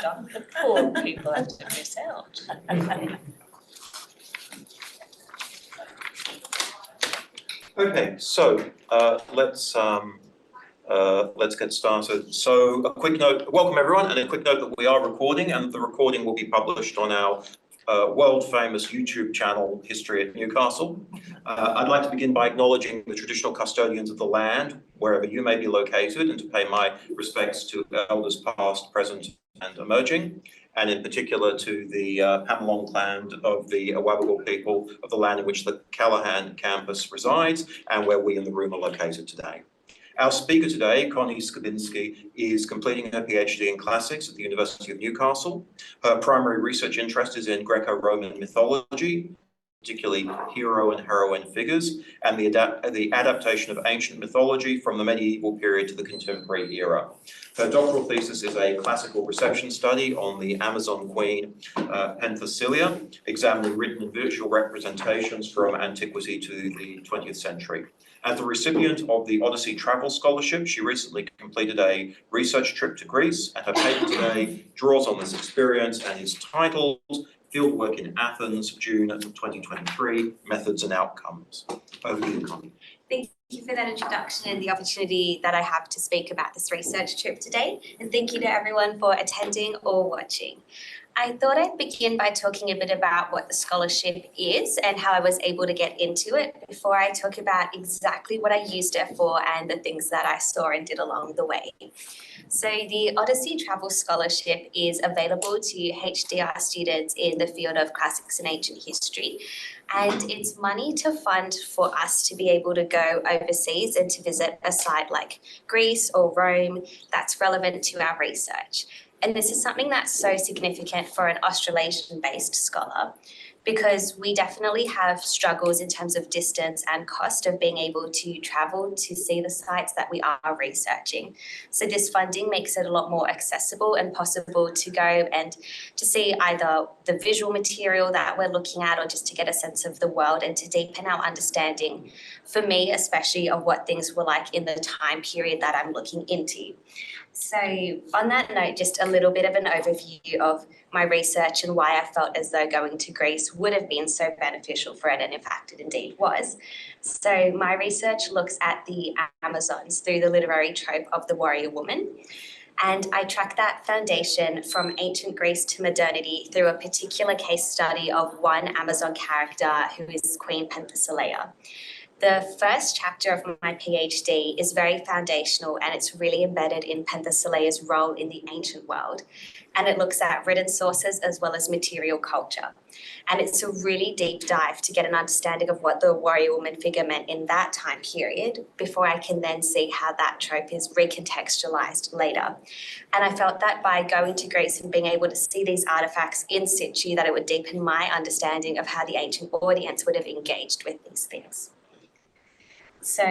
The poor people have to miss out. Okay, so let's get started. So a quick note, welcome everyone, and a quick note that we are recording, and the recording will be published on our world famous YouTube channel, History at Newcastle. I'd like to begin by acknowledging the traditional custodians of the land, wherever you may be located, and to pay my respects to elders past, present, and emerging, and in particular to the Pamelong clan of the Awabakal people of the land in which the Callaghan campus resides, and where we in the room are located today. Our speaker today, Connie Skibinski, is completing her PhD in classics at the University of Newcastle. Her primary research interest is in Greco-Roman mythology, particularly hero and heroine figures, and the adaptation of ancient mythology from the medieval period to the contemporary era. Her doctoral thesis is a classical reception study on the Amazon queen Penthesilea, examining written and visual representations from antiquity to the 20th century. As the recipient of the Odyssey Travel Scholarship, she recently completed a research trip to Greece, and her paper today draws on this experience and is titled Fieldwork in Athens, June 2023, Methods and Outcomes. Over to you, Connie. Thank you for that introduction and the opportunity that I have to speak about this research trip today. And thank you to everyone for attending or watching. I thought I'd begin by talking a bit about what the scholarship is and how I was able to get into it before I talk about exactly what I used it for and the things that I saw and did along the way. So the Odyssey Travel Scholarship is available to HDR students in the field of classics and ancient history. And it's money to fund for us to be able to go overseas and to visit a site like Greece or Rome that's relevant to our research. And this is something that's so significant for an Australasian-based scholar, because we definitely have struggles in terms of distance and cost of being able to travel to see the sites that we are researching. So this funding makes it a lot more accessible and possible to go and to see either the visual material that we're looking at or just to get a sense of the world and to deepen our understanding, for me especially, of what things were like in the time period that I'm looking into. So on that note, just a little bit of an overview of my research and why I felt as though going to Greece would have been so beneficial for it, and in fact it indeed was. So my research looks at the Amazons through the literary trope of the warrior woman, and I track that foundation from ancient Greece to modernity through a particular case study of one Amazon character who is Queen Penthesilea. The first chapter of my PhD is very foundational, and it's really embedded in Penthesilea's role in the ancient world. And it looks at written sources as well as material culture. And it's a really deep dive to get an understanding of what the warrior woman figure meant in that time period before I can then see how that trope is recontextualized later. And I felt that by going to Greece and being able to see these artifacts in situ, that it would deepen my understanding of how the ancient audience would have engaged with these things. So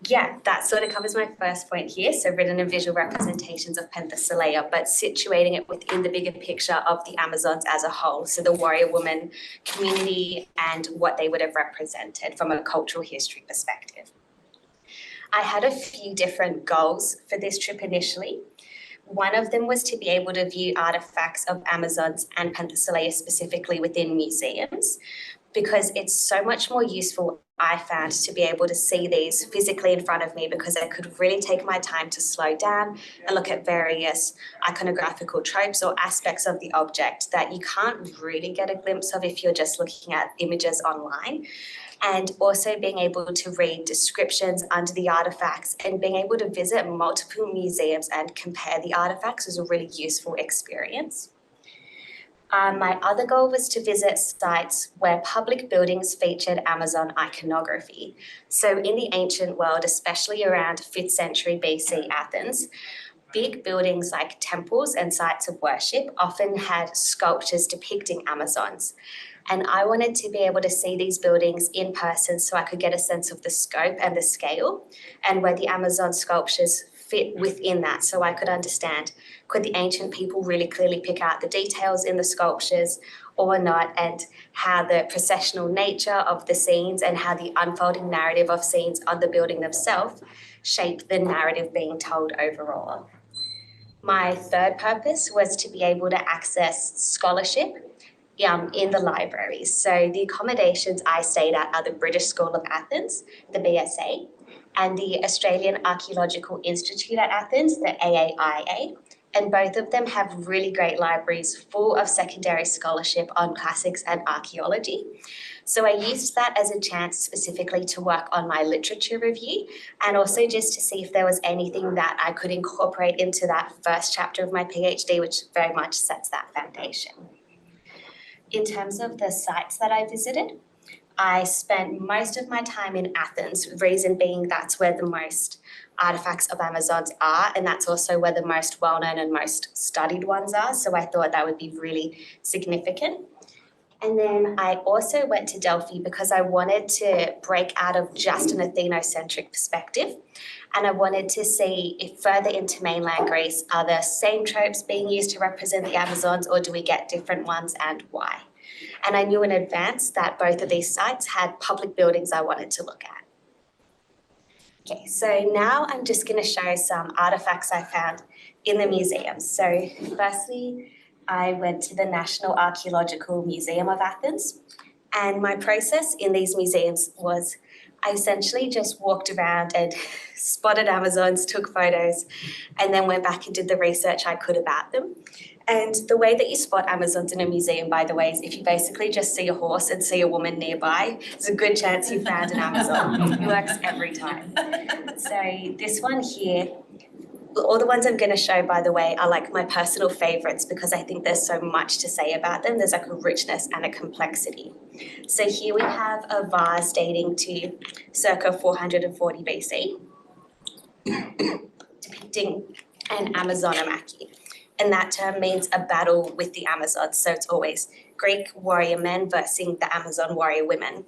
yeah, that sort of covers my first point here. So written and visual representations of Penthesilea, but situating it within the bigger picture of the Amazons as a whole. So the warrior woman community and what they would have represented from a cultural history perspective. I had a few different goals for this trip initially. One of them was to be able to view artifacts of Amazons and Penthesilea specifically within museums, because it's so much more useful, I found, to be able to see these physically in front of me, because I could really take my time to slow down and look at various iconographical tropes or aspects of the object that you can't really get a glimpse of if you're just looking at images online. And also being able to read descriptions under the artifacts and being able to visit multiple museums and compare the artifacts was a really useful experience. My other goal was to visit sites where public buildings featured Amazon iconography. So in the ancient world, especially around 5th century BC Athens, big buildings like temples and sites of worship often had sculptures depicting Amazons. And I wanted to be able to see these buildings in person so I could get a sense of the scope and the scale and where the Amazon sculptures fit within that, so I could understand, could the ancient people really clearly pick out the details in the sculptures or not, and how the processional nature of the scenes and how the unfolding narrative of scenes on the building themselves shape the narrative being told overall. My third purpose was to be able to access scholarship in the libraries. So the accommodations I stayed at are the British School of Athens, the BSA, and the Australian Archaeological Institute at Athens, the AAIA. And both of them have really great libraries full of secondary scholarship on classics and archaeology. So I used that as a chance specifically to work on my literature review and also just to see if there was anything that I could incorporate into that first chapter of my PhD, which very much sets that foundation. In terms of the sites that I visited, I spent most of my time in Athens, reason being that's where the most artifacts of Amazons are, and that's also where the most well-known and most studied ones are. So I thought that would be really significant. And then I also went to Delphi because I wanted to break out of just an Athenocentric perspective. And I wanted to see if further into mainland Greece, are the same tropes being used to represent the Amazons, or do we get different ones, and why? And I knew in advance that both of these sites had public buildings I wanted to look at. Okay, so now I'm just going to show some artifacts I found in the museums. So firstly, I went to the National Archaeological Museum of Athens, and my process in these museums was I essentially just walked around and spotted Amazons, took photos, and then went back and did the research I could about them. And the way that you spot Amazons in a museum, by the way, is if you basically just see a horse and see a woman nearby, there's a good chance you found an Amazon. It works every time. So this one here, all the ones I'm going to show, by the way, are like my personal favorites because I think there's so much to say about them. There's like a richness and a complexity. So here we have a vase dating to circa 440 BC, depicting an Amazonomachy. And that term means a battle with the Amazons. So it's always Greek warrior men versus the Amazon warrior women.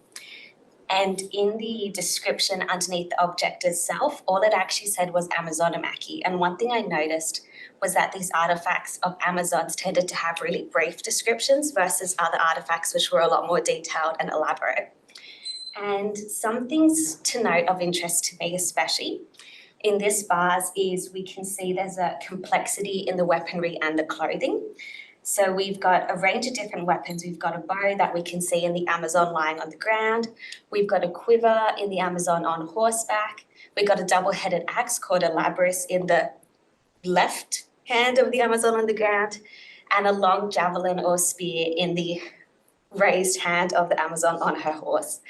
And in the description underneath the object itself, all it actually said was Amazonomachy. And one thing I noticed was that these artifacts of Amazons tended to have really brief descriptions versus other artifacts which were a lot more detailed and elaborate. And some things to note of interest to me especially in this vase is we can see there's a complexity in the weaponry and the clothing. So we've got a range of different weapons. We've got a bow that we can see in the Amazon lying on the ground. We've got a quiver in the Amazon on horseback. We've got a double-headed axe called a labrys in the left hand of the Amazon on the ground, and a long javelin or spear in the raised hand of the Amazon on her horse.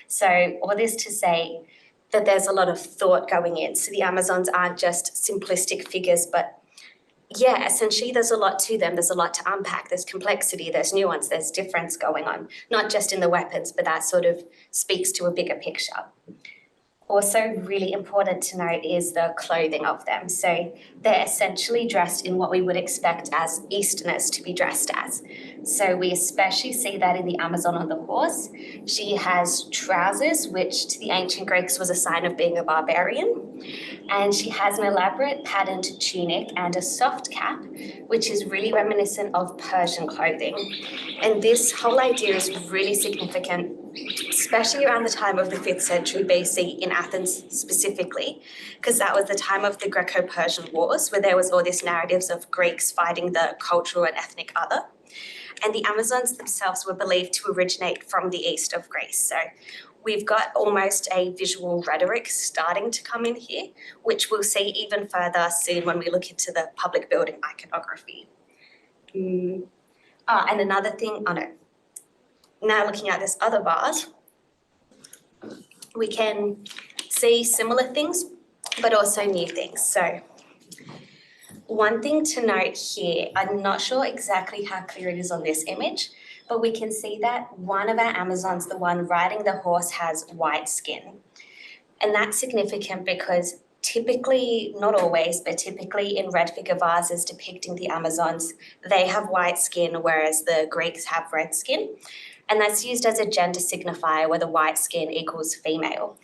So all this to say that there's a lot of thought going in. So the Amazons aren't just simplistic figures, but yeah, essentially there's a lot to them. There's a lot to unpack. There's complexity, there's nuance, there's difference going on, not just in the weapons, but that sort of speaks to a bigger picture. Also really important to note is the clothing of them. So they're essentially dressed in what we would expect as Easterners to be dressed as. So we especially see that in the Amazon on the horse. She has trousers, which to the ancient Greeks was a sign of being a barbarian. And she has an elaborate patterned tunic and a soft cap, which is really reminiscent of Persian clothing. And this whole idea is really significant, especially around the time of the 5th century BC in Athens specifically, because that was the time of the Greco-Persian Wars, where there was all these narratives of Greeks fighting the cultural and ethnic other. And the Amazons themselves were believed to originate from the east of Greece. So we've got almost a visual rhetoric starting to come in here, which we'll see even further soon when we look into the public building iconography. And another thing, now looking at this other vase, we can see similar things, but also new things. So one thing to note here, I'm not sure exactly how clear it is on this image, but we can see that one of our Amazons, the one riding the horse, has white skin. And that's significant because typically, not always, but typically in red figure vases depicting the Amazons, they have white skin, whereas the Greeks have red skin. And that's used as a gender signifier where the white skin equals female.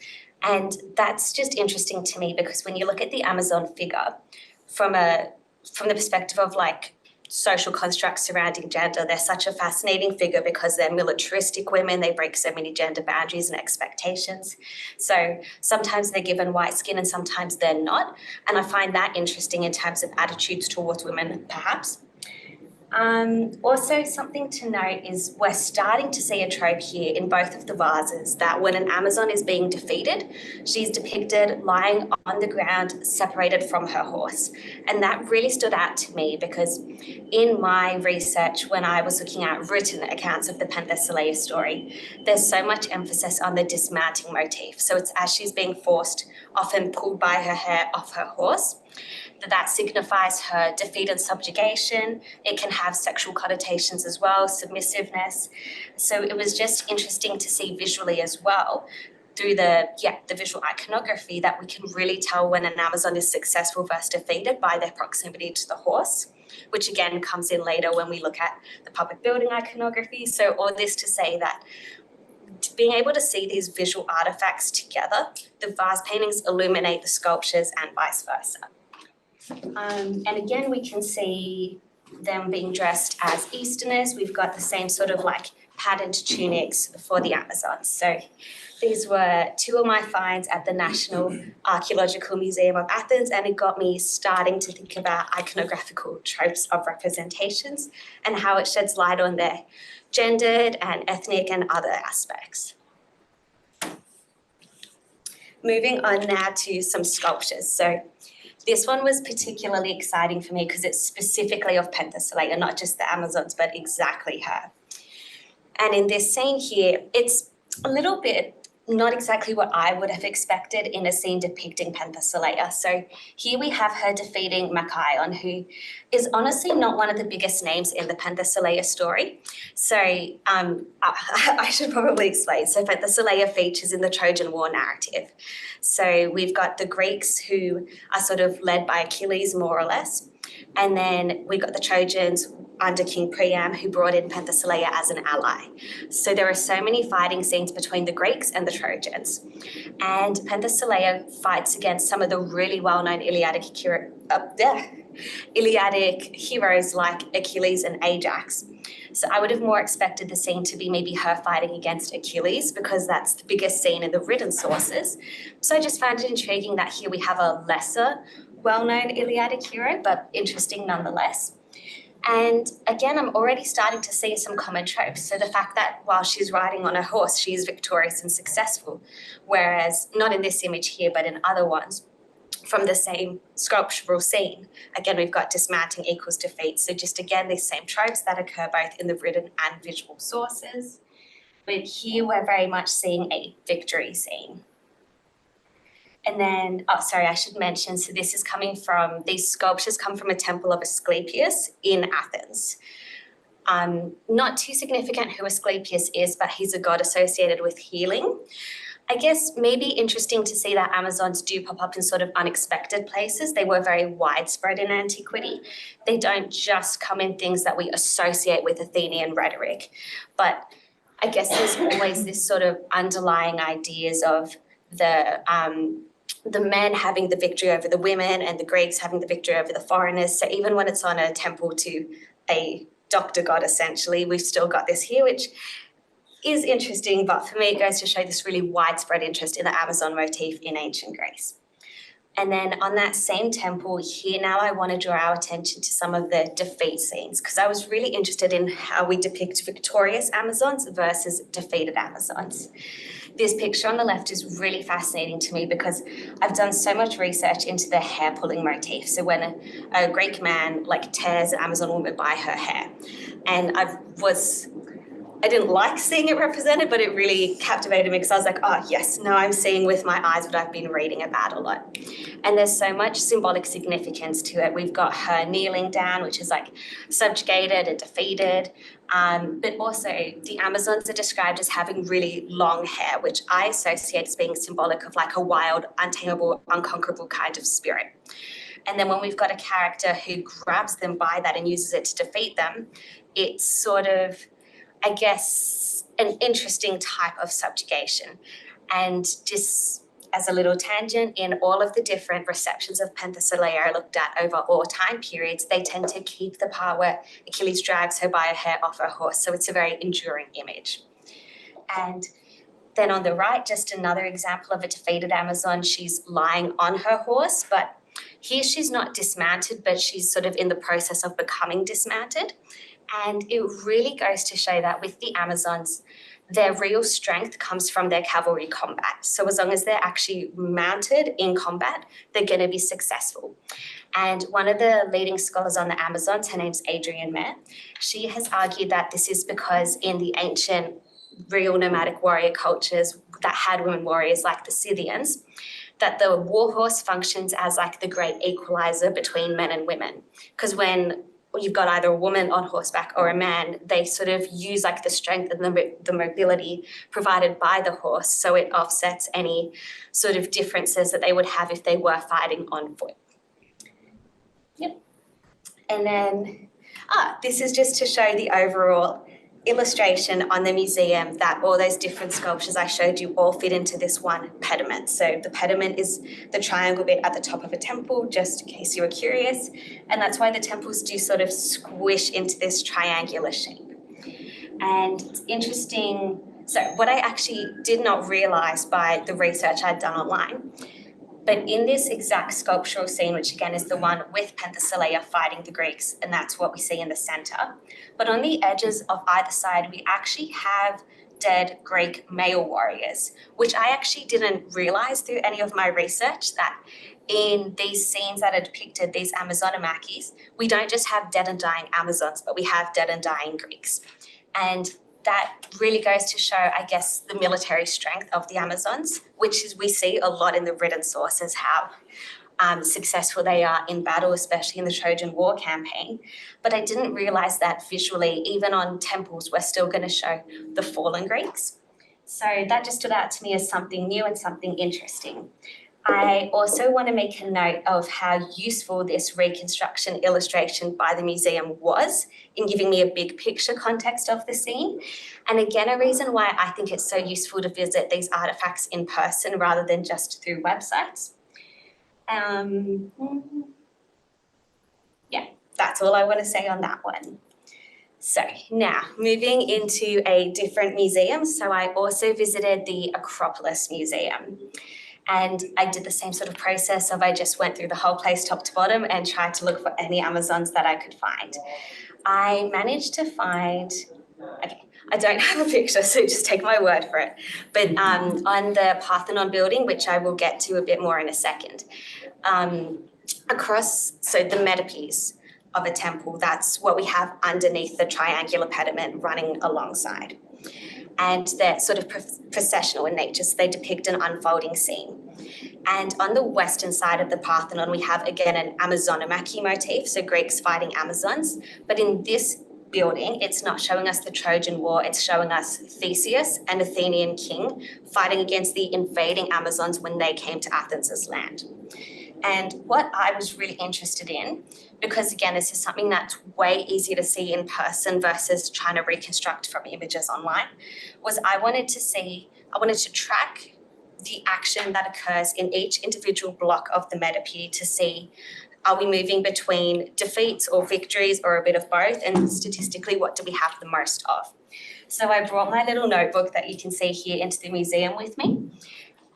And that's just interesting to me because when you look at the Amazon figure from the perspective of like social constructs surrounding gender. They're such a fascinating figure because they're militaristic women. They break so many gender boundaries and expectations. So sometimes they're given white skin and sometimes they're not. And I find that interesting in terms of attitudes towards women, perhaps. Also, something to note is we're starting to see a trope here in both of the vases that when an Amazon is being defeated, she's depicted lying on the ground separated from her horse. And that really stood out to me because in my research, when I was looking at written accounts of the Penthesilea story, there's so much emphasis on the dismounting motif. So it's as she's being forced, often pulled by her hair off her horse, that signifies her defeat and subjugation. It can have sexual connotations as well, submissiveness. So it was just interesting to see visually as well through the visual iconography that we can really tell when an Amazon is successful versus defeated by their proximity to the horse, which again comes in later when we look at the public building iconography. So all this to say that being able to see these visual artifacts together, the vase paintings illuminate the sculptures and vice versa. And again, we can see them being dressed as Easterners. We've got the same sort of like patterned tunics for the Amazons. So these were two of my finds at the National Archaeological Museum of Athens, and it got me starting to think about iconographical tropes of representations and how it sheds light on their gendered and ethnic and other aspects. Moving on now to some sculptures. So this one was particularly exciting for me because it's specifically of Penthesilea, not just the Amazons, but exactly her. And in this scene here, it's a little bit not exactly what I would have expected in a scene depicting Penthesilea. So here we have her defeating Machaon, who is honestly not one of the biggest names in the Penthesilea story. So I should probably explain. So Penthesilea features in the Trojan War narrative. So we've got the Greeks who are sort of led by Achilles, more or less. And then we've got the Trojans under King Priam, who brought in Penthesilea as an ally. So there are so many fighting scenes between the Greeks and the Trojans. And Penthesilea fights against some of the really well-known Iliadic heroes like Achilles and Ajax. So I would have more expected the scene to be maybe her fighting against Achilles because that's the biggest scene in the written sources. So I just found it intriguing that here we have a lesser well-known Iliadic hero, but interesting nonetheless. And again, I'm already starting to see some common tropes. So the fact that while she's riding on a horse, she is victorious and successful, whereas not in this image here, but in other ones from the same sculptural scene. Again, we've got dismounting equals defeat. So just again, these same tropes that occur both in the written and visual sources. But here we're very much seeing a victory scene. And then, I should mention, so this is coming from, these sculptures come from a temple of Asclepius in Athens. Not too significant who Asclepius is, but he's a god associated with healing. I guess maybe interesting to see that Amazons do pop up in sort of unexpected places. They were very widespread in antiquity. They don't just come in things that we associate with Athenian rhetoric, but I guess there's always this sort of underlying ideas of the men having the victory over the women and the Greeks having the victory over the foreigners. So even when it's on a temple to a doctor god, essentially, we've still got this here, which is interesting, but for me, it goes to show this really widespread interest in the Amazon motif in ancient Greece. And then on that same temple here, now I want to draw our attention to some of the defeat scenes, because I was really interested in how we depict victorious Amazons versus defeated Amazons. This picture on the left is really fascinating to me because I've done so much research into the hair pulling motif. So when a Greek man like tears an Amazon woman by her hair, and I didn't like seeing it represented, but it really captivated me because I was like, oh yes, now I'm seeing with my eyes what I've been reading about a lot. And there's so much symbolic significance to it. We've got her kneeling down, which is like subjugated and defeated. But also the Amazons are described as having really long hair, which I associate as being symbolic of like a wild, untamable, unconquerable kind of spirit. And then when we've got a character who grabs them by that and uses it to defeat them, it's sort of, I guess, an interesting type of subjugation. And just as a little tangent, in all of the different receptions of Penthesilea I looked at over all time periods, they tend to keep the part where Achilles drags her by a hair off her horse. So it's a very enduring image. And then on the right, just another example of a defeated Amazon. She's lying on her horse, but here she's not dismounted, but she's sort of in the process of becoming dismounted. And it really goes to show that with the Amazons, their real strength comes from their cavalry combat. So as long as they're actually mounted in combat, they're going to be successful. And one of the leading scholars on the Amazons, her name's Adrienne Mayer, she has argued that this is because in the ancient real nomadic warrior cultures that had women warriors like the Scythians, that the war horse functions as like the great equalizer between men and women. Because when you've got either a woman on horseback or a man, they sort of use like the strength and the mobility provided by the horse, so it offsets any sort of differences that they would have if they were fighting on foot. Yep. And then, this is just to show the overall illustration on the museum that all those different sculptures I showed you all fit into this one pediment. So the pediment is the triangle bit at the top of a temple, just in case you were curious. And that's why the temples do sort of squish into this triangular shape. And it's interesting. So what I actually did not realize by the research I'd done online, but in this exact sculptural scene, which again is the one with Penthesilea fighting the Greeks, and that's what we see in the center, but on the edges of either side, we actually have dead Greek male warriors, which I actually didn't realize through any of my research, that in these scenes that are depicted, these Amazonomachs, we don't just have dead and dying Amazons, but we have dead and dying Greeks. And that really goes to show, I guess, the military strength of the Amazons, which is we see a lot in the written sources, how successful they are in battle, especially in the Trojan War campaign. But I didn't realize that visually, even on temples, we're still going to show the fallen Greeks. So that just stood out to me as something new and something interesting. I also want to make a note of how useful this reconstruction illustration by the museum was in giving me a big picture context of the scene. And again, a reason why I think it's so useful to visit these artifacts in person rather than just through websites. Yeah, that's all I want to say on that one. So now moving into a different museum. So I also visited the Acropolis Museum. And I did the same sort of process of I just went through the whole place top to bottom and tried to look for any Amazons that I could find. I managed to find, okay, I don't have a picture, so just take my word for it. But on the Parthenon building, which I will get to a bit more in a second, across, so the metapiece of a temple, that's what we have underneath the triangular pediment running alongside. And they're sort of processional in nature, so they depict an unfolding scene. And on the western side of the Parthenon, we have, again, an Amazonomachy motif, so Greeks fighting Amazons. But in this building, it's not showing us the Trojan War, it's showing us Theseus, an Athenian king, fighting against the invading Amazons when they came to Athens' land. And what I was really interested in, because again, this is something that's way easier to see in person versus trying to reconstruct from images online, was I wanted to track the action that occurs in each individual block of the metape to see, are we moving between defeats or victories or a bit of both? And statistically, what do we have the most of? So I brought my little notebook that you can see here into the museum with me.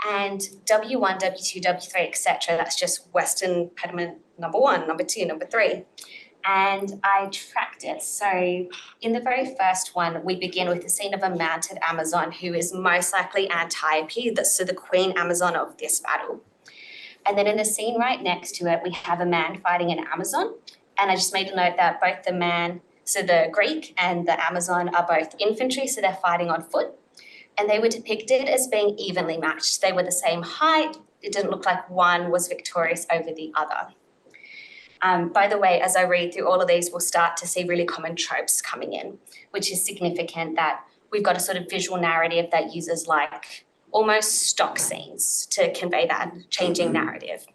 And W1, W2, W3, etc. That's just Western pediment number 1, number 2, number 3. And I tracked it. So in the very first one, we begin with the scene of a mounted Amazon who is most likely Antiope, so the queen Amazon of this battle. And then in the scene right next to it, we have a man fighting an Amazon. And I just made a note that both the man, so the Greek and the Amazon are both infantry, so they're fighting on foot. And they were depicted as being evenly matched. They were the same height. It didn't look like one was victorious over the other. By the way, as I read through all of these, we'll start to see really common tropes coming in, which is significant that we've got a sort of visual narrative that uses like almost stock scenes to convey that changing narrative.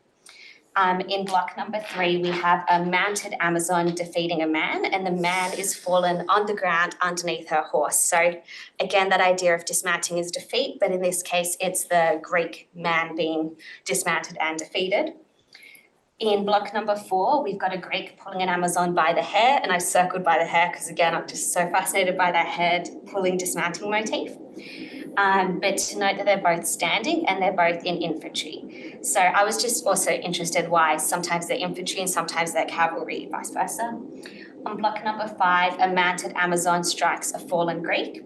In block number 3, we have a mounted Amazon defeating a man, and the man is fallen on the ground underneath her horse. So again, that idea of dismounting is defeat, but in this case, it's the Greek man being dismounted and defeated. In block number 4, we've got a Greek pulling an Amazon by the hair, and I circled by the hair because again, I'm just so fascinated by that head pulling dismounting motif. But to note that they're both standing and they're both in infantry. So I was just also interested why sometimes they're infantry and sometimes they're cavalry, vice versa. On block number 5, a mounted Amazon strikes a fallen Greek.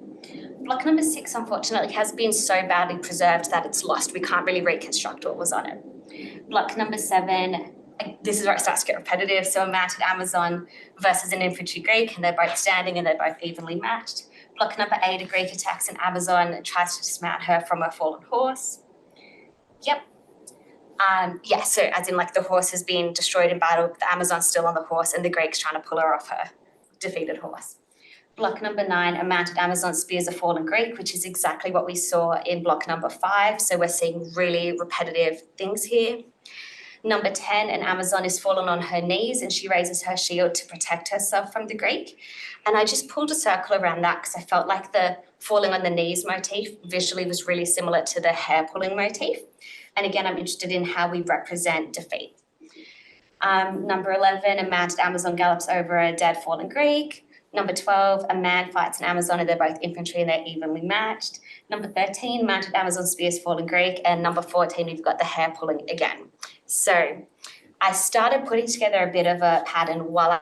Block number 6, unfortunately, has been so badly preserved that it's lost. We can't really reconstruct what was on it. Block number 7, this is where it starts to get repetitive. So a mounted Amazon versus an infantry Greek, and they're both standing and they're both evenly matched. Block number 8, a Greek attacks an Amazon and tries to dismount her from a fallen horse. Yep. So as in like the horse has been destroyed in battle, but the Amazon's still on the horse and the Greek's trying to pull her off her defeated horse. Block number 9, a mounted Amazon spears a fallen Greek, which is exactly what we saw in block number 5. So we're seeing really repetitive things here. Number 10, an Amazon is fallen on her knees and she raises her shield to protect herself from the Greek. And I just pulled a circle around that because I felt like the falling on the knees motif visually was really similar to the hair pulling motif. And again, I'm interested in how we represent defeat. Number 11, a mounted Amazon gallops over a dead fallen Greek. Number 12, a man fights an Amazon and they're both infantry and they're evenly matched. Number 13, mounted Amazon spears fallen Greek. And number 14, we've got the hair pulling again. So I started putting together a bit of a pattern while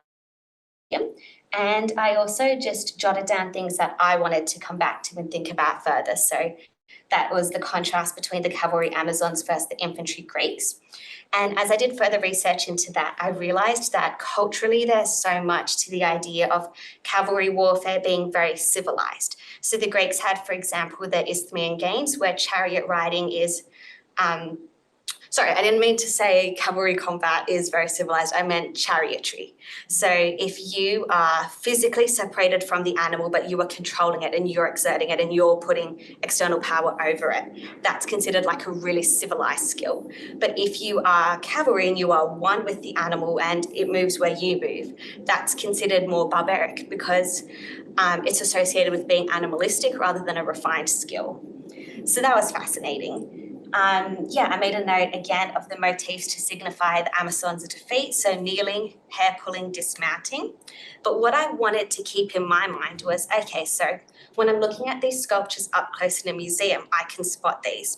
and I also just jotted down things that I wanted to come back to and think about further. So that was the contrast between the cavalry Amazons versus the infantry Greeks. And as I did further research into that, I realized that culturally there's so much to the idea of cavalry warfare being very civilized. So the Greeks had, for example, the Isthmian Games where chariot riding is sorry, I didn't mean to say cavalry combat is very civilized. I meant chariotry. So if you are physically separated from the animal, but you are controlling it and you're exerting it and you're putting external power over it, that's considered like a really civilized skill. But if you are cavalry and you are one with the animal and it moves where you move, that's considered more barbaric because it's associated with being animalistic rather than a refined skill. So that was fascinating. I made a note again of the motifs to signify the Amazon's defeat, so kneeling, hair pulling, dismounting. But what I wanted to keep in my mind was, okay, so when I'm looking at these sculptures up close in a museum, I can spot these.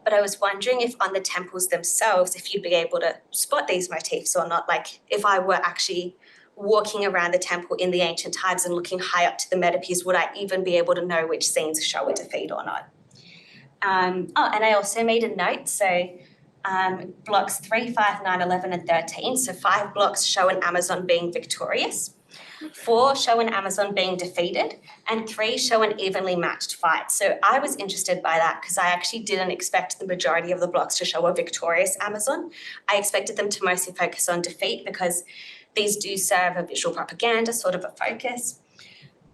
But I was wondering if on the temples themselves, if you'd be able to spot these motifs or not, like if I were actually walking around the temple in the ancient times and looking high up to the metapiece, would I even be able to know which scenes show a defeat or not? And I also made a note, so blocks 3, 5, 9, 11 and 13, so 5 blocks show an Amazon being victorious, 4 show an Amazon being defeated, and 3 show an evenly matched fight. So I was interested by that because I actually didn't expect the majority of the blocks to show a victorious Amazon. I expected them to mostly focus on defeat because these do serve a visual propaganda, sort of a focus.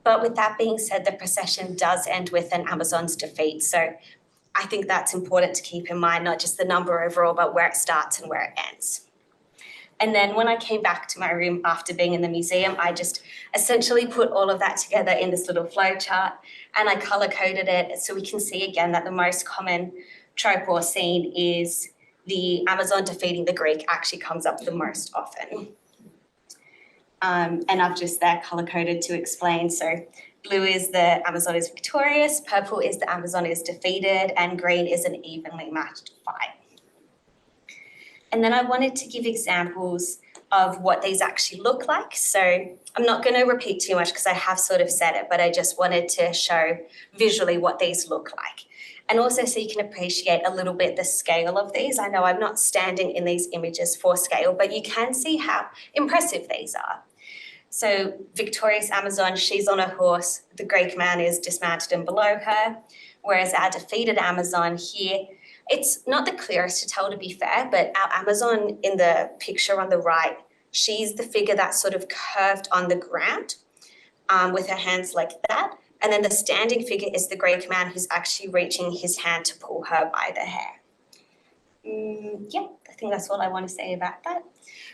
But with that being said, the procession does end with an Amazon's defeat. So I think that's important to keep in mind, not just the number overall, but where it starts and where it ends. And then when I came back to my room after being in the museum, I just essentially put all of that together in this little flow chart and I color coded it so we can see again that the most common trope or scene is the Amazon defeating the Greek actually comes up the most often. And I've just there color coded to explain. So blue is the Amazon is victorious, purple is the Amazon is defeated, and green is an evenly matched fight. And then I wanted to give examples of what these actually look like. So I'm not going to repeat too much because I have sort of said it, but I just wanted to show visually what these look like. And also so you can appreciate a little bit the scale of these. I know I'm not standing in these images for scale, but you can see how impressive these are. So victorious Amazon, she's on a horse, the Greek man is dismounted and below her, whereas our defeated Amazon here, it's not the clearest to tell to be fair, but our Amazon in the picture on the right, she's the figure that's sort of curved on the ground with her hands like that. And then the standing figure is the Greek man who's actually reaching his hand to pull her by the hair. Yeah, I think that's all I want to say about that.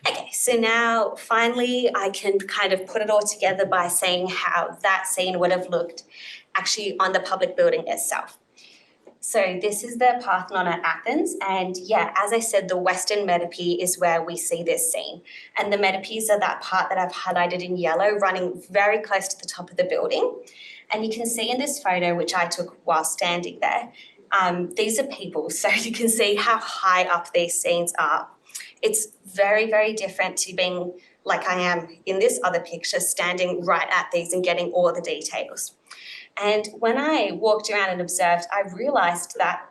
Okay, so now finally I can kind of put it all together by saying how that scene would have looked actually on the public building itself. So this is the Parthenon at Athens, and yeah, as I said, the Western Metope is where we see this scene. And the metopes are that part that I've highlighted in yellow, running very close to the top of the building. And you can see in this photo, which I took while standing there, these are people, so you can see how high up these scenes are. It's very, very different to being like I am in this other picture, standing right at these and getting all the details. And when I walked around and observed, I realised that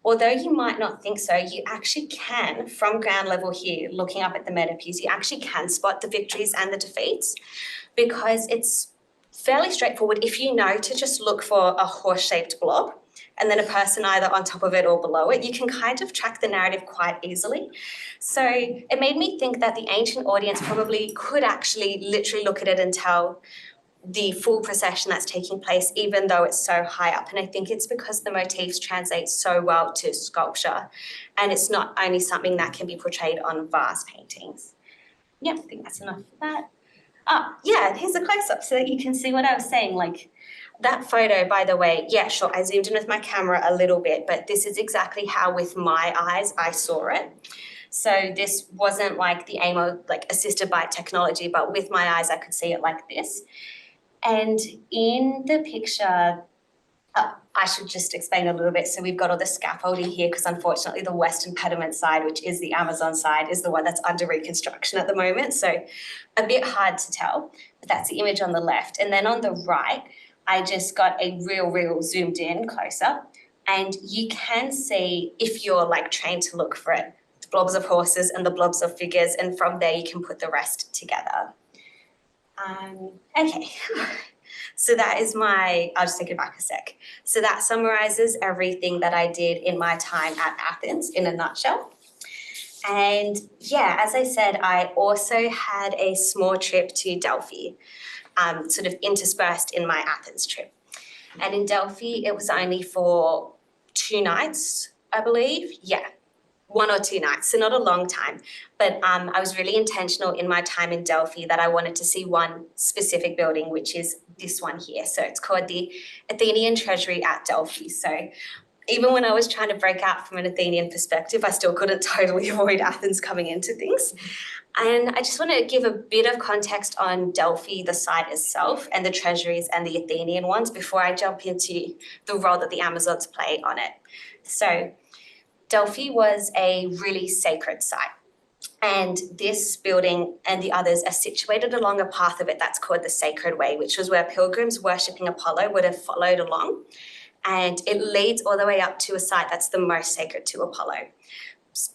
although you might not think so, you actually can, from ground level here, looking up at the metopes, you actually can spot the victories and the defeats, because it's fairly straightforward if you know to just look for a horse-shaped blob and then a person either on top of it or below it. You can kind of track the narrative quite easily. So it made me think that the ancient audience probably could actually literally look at it and tell the full procession that's taking place, even though it's so high up. And I think it's because the motifs translate so well to sculpture, and it's not only something that can be portrayed on vase paintings. Yeah, I think that's enough for that. Yeah, here's a close-up so that you can see what I was saying. Like that photo, by the way, yeah, sure, I zoomed in with my camera a little bit, but this is exactly how with my eyes I saw it. So this wasn't like the aim of like assisted by technology, but with my eyes I could see it like this. And in the picture, I should just explain a little bit. So we've got all the scaffolding here because unfortunately the Western Pediment side, which is the Amazon side, is the one that's under reconstruction at the moment. So a bit hard to tell, but that's the image on the left. And then on the right, I just got a real zoomed in close up. And you can see, if you're like trained to look for it, the blobs of horses and the blobs of figures. And from there you can put the rest together. Okay, so that is I'll just take it back a sec. So that summarizes everything that I did in my time at Athens in a nutshell. And yeah, as I said, I also had a small trip to Delphi, sort of interspersed in my Athens trip. And in Delphi, it was only for 2 nights, I believe. Yeah. 1 or 2 nights, so not a long time. But I was really intentional in my time in Delphi that I wanted to see one specific building, which is this one here. So it's called the Athenian Treasury at Delphi. So even when I was trying to break out from an Athenian perspective, I still couldn't totally avoid Athens coming into things. And I just want to give a bit of context on Delphi, the site itself, and the treasuries and the Athenian ones before I jump into the role that the Amazons play on it. So Delphi was a really sacred site, and this building and the others are situated along a path of it that's called the Sacred Way, which was where pilgrims worshipping Apollo would have followed along, and it leads all the way up to a site that's the most sacred to Apollo.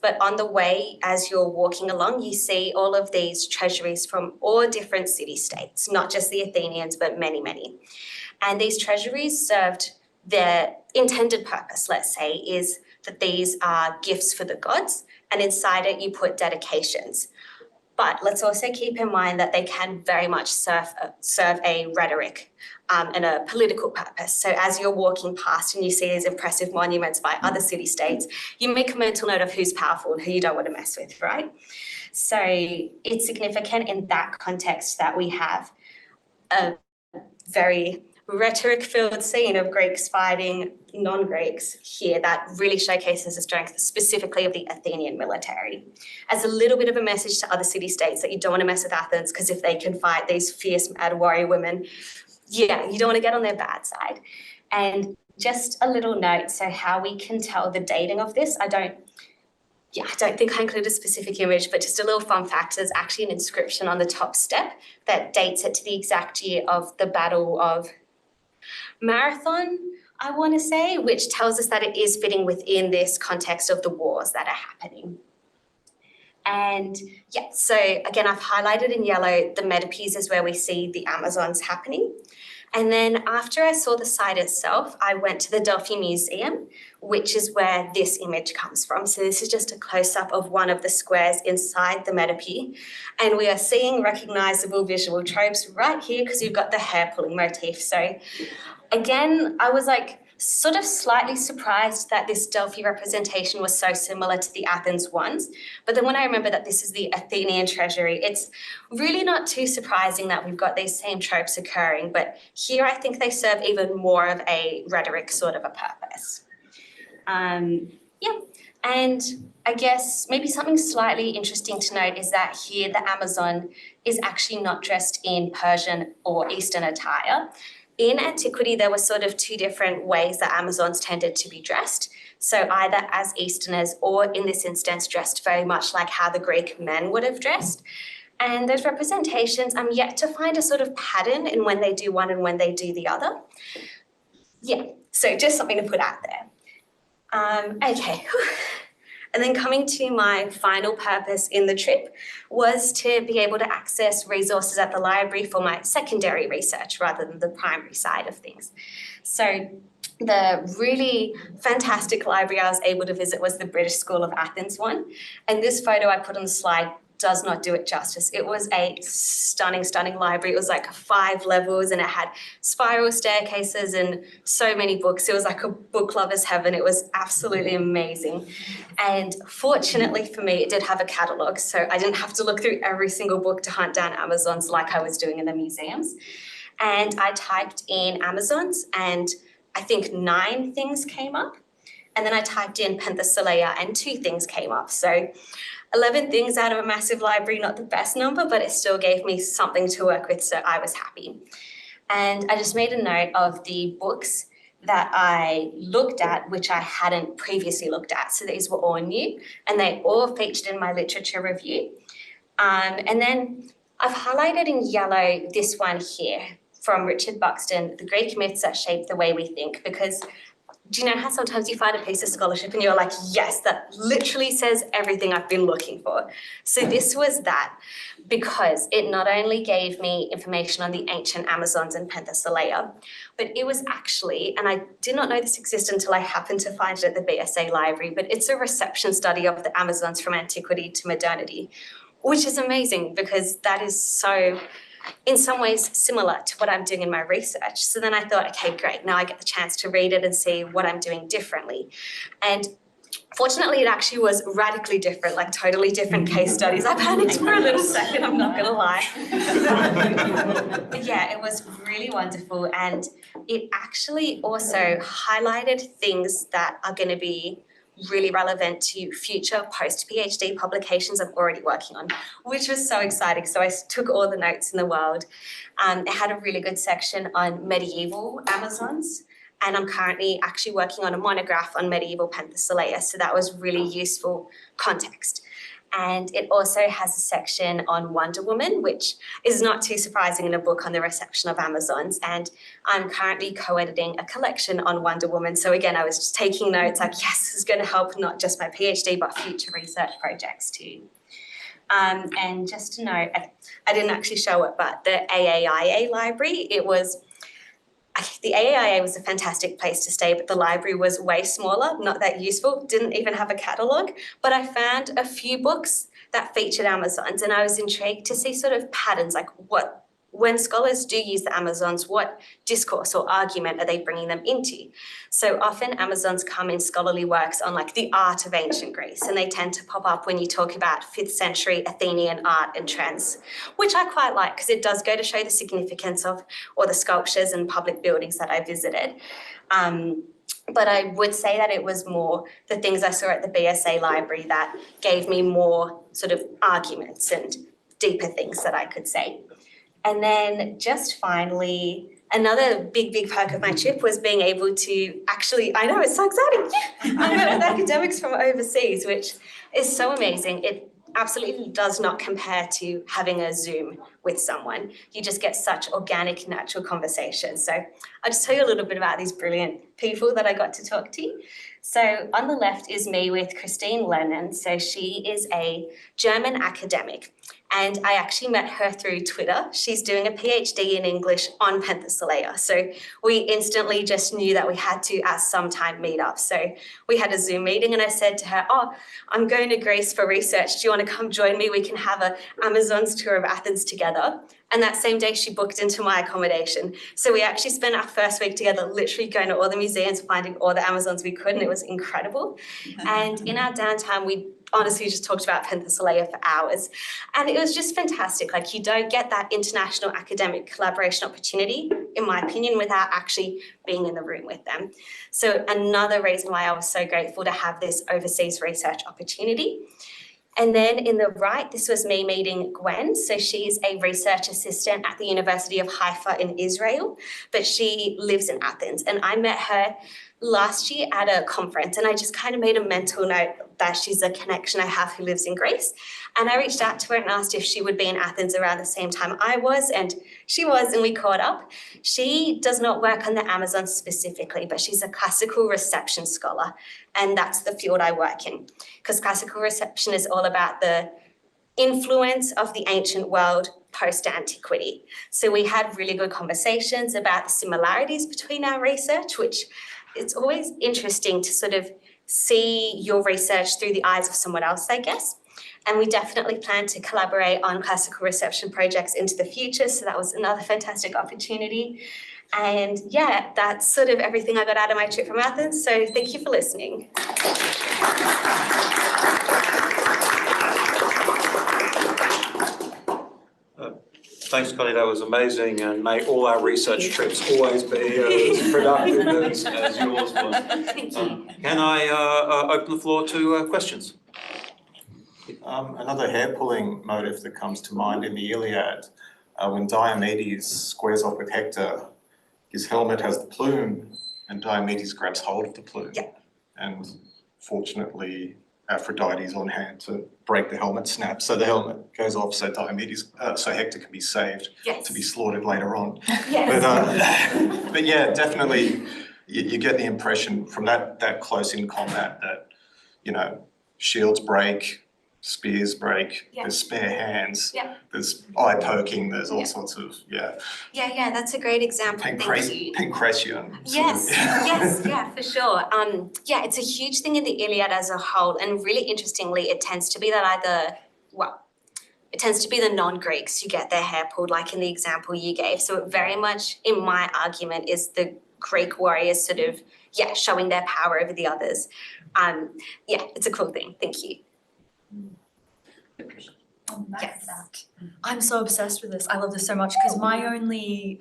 But on the way, as you're walking along, you see all of these treasuries from all different city-states, not just the Athenians, but many. And these treasuries served their intended purpose, let's say, is that these are gifts for the gods, and inside it you put dedications. But let's also keep in mind that they can very much serve a rhetoric and a political purpose. So as you're walking past and you see these impressive monuments by other city-states, you make a mental note of who's powerful and who you don't want to mess with, right? So it's significant in that context that we have a very rhetoric-filled scene of Greeks fighting non-Greeks here that really showcases the strength specifically of the Athenian military. As a little bit of a message to other city-states that you don't want to mess with Athens, because if they can fight these fierce mad warrior women, yeah, you don't want to get on their bad side. And just a little note, so how we can tell the dating of this, I don't think I included a specific image, but just a little fun fact, there's actually an inscription on the top step that dates it to the exact year of the Battle of Marathon, I want to say, which tells us that it is fitting within this context of the wars that are happening. And yeah, so again, I've highlighted in yellow the metopes is where we see the Amazons happening. And then after I saw the site itself, I went to the Delphi Museum, which is where this image comes from. So this is just a close-up of one of the squares inside the metope. And we are seeing recognizable visual tropes right here because you've got the hair pulling motif. So again, I was like sort of slightly surprised that this Delphi representation was so similar to the Athens ones. But then when I remember that this is the Athenian treasury, it's really not too surprising that we've got these same tropes occurring. But here I think they serve even more of a rhetoric sort of a purpose. And I guess maybe something slightly interesting to note is that here the Amazon is actually not dressed in Persian or Eastern attire. In antiquity, there were sort of two different ways that Amazons tended to be dressed. So either as Easterners or in this instance, dressed very much like how the Greek men would have dressed. And those representations, I'm yet to find a sort of pattern in when they do one and when they do the other. Yeah, so just something to put out there. Okay. And then coming to my final purpose in the trip was to be able to access resources at the library for my secondary research rather than the primary side of things. So the really fantastic library I was able to visit was the British School of Athens one. And this photo I put on the slide does not do it justice. It was a stunning, stunning library. It was like 5 levels and it had spiral staircases and so many books. It was like a book lover's heaven. It was absolutely amazing. And fortunately for me, it did have a catalogue, so I didn't have to look through every single book to hunt down Amazons like I was doing in the museums. And I typed in Amazons and I think 9 things came up. And then I typed in Penthesilea and 2 things came up. So 11 things out of a massive library, not the best number, but it still gave me something to work with, so I was happy. And I just made a note of the books that I looked at, which I hadn't previously looked at. So these were all new, and they all featured in my literature review. And then I've highlighted in yellow this one here from Richard Buxton, The Greek Myths That Shape the Way We Think, because do you know how sometimes you find a piece of scholarship and you're like, yes, that literally says everything I've been looking for. So this was that, because it not only gave me information on the ancient Amazons and Penthesilea, but it was actually, and I did not know this existed until I happened to find it at the BSA library, but it's a reception study of the Amazons from antiquity to modernity, which is amazing because that is so, in some ways, similar to what I'm doing in my research. So then I thought, okay, great, now I get the chance to read it and see what I'm doing differently. And fortunately, it actually was radically different, like totally different case studies. I panicked for a little second, I'm not gonna lie. But yeah, it was really wonderful. And it actually also highlighted things that are gonna be really relevant to future post-PhD publications I'm already working on, which was so exciting. So I took all the notes in the world. It had a really good section on medieval Amazons, and I'm currently actually working on a monograph on medieval Penthesilea, so that was really useful context. And it also has a section on Wonder Woman, which is not too surprising in a book on the reception of Amazons. And I'm currently co-editing a collection on Wonder Woman. So again, I was just taking notes like, yes, this is going to help not just my PhD, but future research projects too. And just to note, I didn't actually show it, but the AAIA library, the AAIA was a fantastic place to stay, but the library was way smaller, not that useful, didn't even have a catalogue. But I found a few books that featured Amazons, and I was intrigued to see sort of patterns, like when scholars do use the Amazons, what discourse or argument are they bringing them into? So often Amazons come in scholarly works on like the art of ancient Greece, and they tend to pop up when you talk about 5th century Athenian art and trends, which I quite like because it does go to show the significance of all the sculptures and public buildings that I visited. But I would say that it was more the things I saw at the BSA library that gave me more sort of arguments and deeper things that I could say. And then just finally, another big, big perk of my trip was being able to actually, I know, it's so exciting. I met with academics from overseas, which is so amazing. It absolutely does not compare to having a Zoom with someone. You just get such organic, natural conversation. So I'll just tell you a little bit about these brilliant people that I got to talk to. So on the left is me with Christine Lennon. So she is a German academic, and I actually met her through Twitter. She's doing a PhD in English on Penthesilea. So we instantly just knew that we had to at some time meet up. So we had a Zoom meeting and I said to her, I'm going to Greece for research. Do you want to come join me? We can have an Amazons tour of Athens together. together. And that same day she booked into my accommodation. So we actually spent our first week together literally going to all the museums, finding all the Amazons we could, and it was incredible. And in our downtime, we honestly just talked about Penthesilea for hours. And it was just fantastic. Like, you don't get that international academic collaboration opportunity, in my opinion, without actually being in the room with them. So another reason why I was so grateful to have this overseas research opportunity. And then in the right, this was me meeting Gwen. So she's a research assistant at the University of Haifa in Israel, but she lives in Athens. And I met her last year at a conference, and I just kind of made a mental note that she's a connection I have who lives in Greece. And I reached out to her and asked if she would be in Athens around the same time I was, and she was, and we caught up. She does not work on the Amazon specifically, but she's a classical reception scholar, and that's the field I work in, because classical reception is all about the influence of the ancient world post-antiquity. So we had really good conversations about the similarities between our research, which it's always interesting to sort of see your research through the eyes of someone else, I guess. And we definitely plan to collaborate on classical reception projects into the future. So that was another fantastic opportunity. And yeah, that's sort of everything I got out of my trip from Athens. So thank you for listening. Thanks, Connie, that was amazing, and may all our research trips always be as productive as yours was. Thank you. Can I open the floor to questions? Another hair-pulling motif that comes to mind in the Iliad, when Diomedes squares off with Hector, his helmet has the plume, and Diomedes grabs hold of the plume. Yeah. And fortunately, Aphrodite's on hand to break the helmet snap, so the helmet goes off, so so Hector can be saved to be slaughtered later on. Yes. But yeah, definitely, you get the impression from that close in combat that, you know, shields break, spears break, there's spare hands, there's eye poking, there's all sorts of, Yeah, that's a great example. Thank you. Pancration. Yes, yes, yeah, for sure. Yeah, it's a huge thing in the Iliad as a whole, and really interestingly, it tends to be that it tends to be the non-Greeks who get their hair pulled, like in the example you gave. So it very much, in my argument, is the Greek warriors sort of, showing their power over the others. Yeah, it's a cool thing. Thank you. I'm so obsessed with this. I love this so much because my only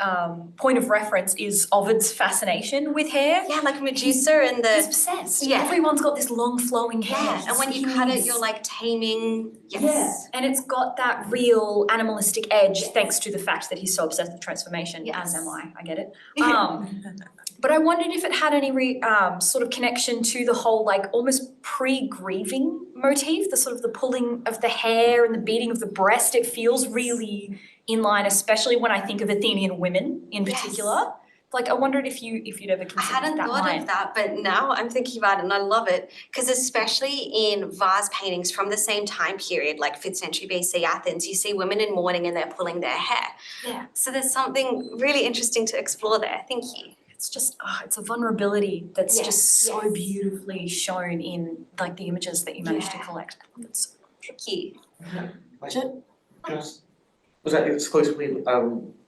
point of reference is Ovid's fascination with hair. Yeah, like Medusa and the... He's obsessed. Yeah. Everyone's got this long flowing hair. Yeah, and when you cut it, you're like taming... Yes. Yeah, and it's got that real animalistic edge thanks to the fact that he's so obsessed with transformation, as am I get it. But I wondered if it had any sort of connection to the whole like almost pre-grieving motif, the sort of the pulling of the hair and the beating of the breast. It feels really in line, especially when I think of Athenian women in particular. Like I wondered if you'd ever considered that. I hadn't thought of that, but now I'm thinking about it and I love it, because especially in vase paintings from the same time period, like 5th century BC Athens, you see women in mourning and they're pulling their hair. Yeah. So there's something really interesting to explore there. Thank you. It's just, it's a vulnerability that's just so beautifully shown in like the images that you managed to collect. It's Thank you. Was that exclusively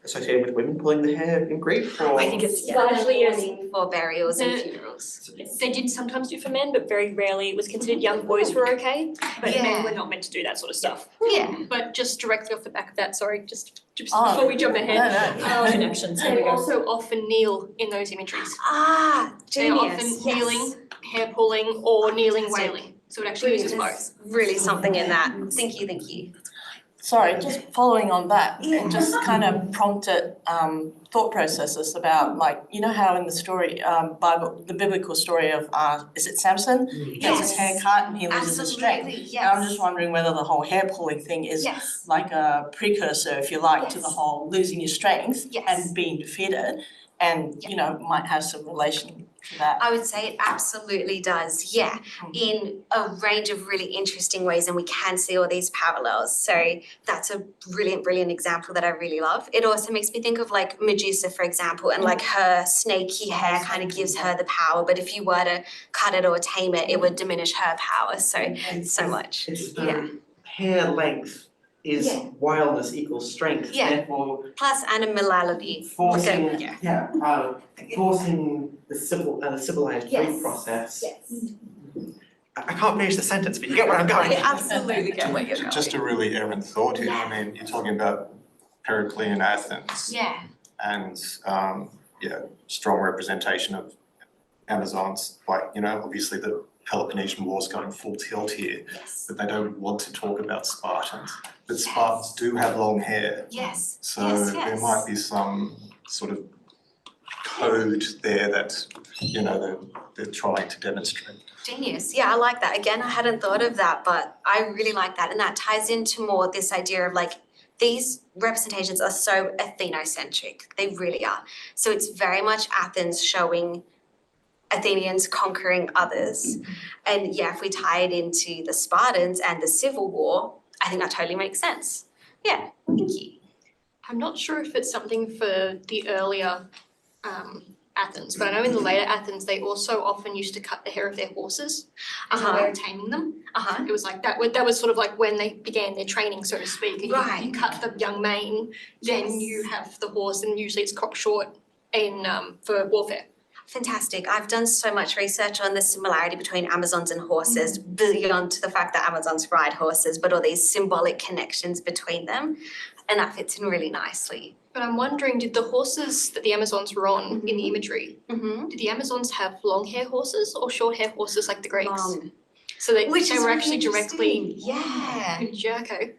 associated with women pulling the hair in Greek? Or? I think it's Largely only for burials and funerals. They did sometimes do for men, but very rarely it was considered young boys were okay, but men were not meant to do that sort of stuff. Yeah. But just directly off the back of that, sorry, just before we jump ahead. connections. There we They go. also often kneel in those imageries. Genius. They're often kneeling, hair pulling, or kneeling wailing. So it actually uses both. Really something in that. Thank you, thank you. Sorry, just following on that, it just kind of prompted thought processes about, like, you know how in the story, the biblical story of, is it Samson? He gets his hair cut and he loses his strength. Absolutely, And I'm just wondering whether the whole hair pulling thing is like a precursor, if you like, to the whole losing your strength and being defeated, and, you know, might have some relation to that. I would say it absolutely does, in a range of really interesting ways, and we can see all these parallels. So that's a brilliant example that I really love. It also makes me think of like Medusa, for example, and like her snaky hair kind of gives her the power, but if you were to cut it or tame it, it would diminish her power so much. It's hair length is Yeah. wildness equals strength, Yeah. therefore Plus animality. forcing, Yeah. forcing the civilized Yes. breed process. Yes. I can't finish the sentence, but you get where I'm going. I absolutely get where you're going. Just a really errant thought here, I mean, you're talking about Periclean Athens Yeah. and strong representation of Amazons, like, obviously the Peloponnesian War's going full tilt here, Yes. but they don't want to talk about Spartans. But Spartans do have long hair, Yes. so Yes, there yes. might be some sort of code there that, they're trying to demonstrate. Genius. Yeah, I like that. Again, I hadn't thought of that, but I really like that. And that ties into more this idea of like, these representations are so Athenocentric. They really are. So it's very much Athens showing Athenians conquering others. And yeah, if we tie it into the Spartans and the Civil War, I think that totally makes sense. Yeah, thank you. I'm not sure if it's something for the earlier Athens, but I know in the later Athens, they also often used to cut the hair of their horses as a way of taming them. It was like that was sort of like when they began their training, so to speak. And Right. you cut the young mane, then you have the horse, and usually it's cropped short for warfare. Fantastic. I've done so much research on the similarity between Amazons and horses, beyond the fact that Amazons ride horses, but all these symbolic connections between them. And that fits in really nicely. But I'm wondering, did the horses that the Amazons were on in the imagery, did the Amazons have long hair horses or short hair horses like the Greeks? Long. So they Which is were really actually directly. Yeah. Yeah, okay.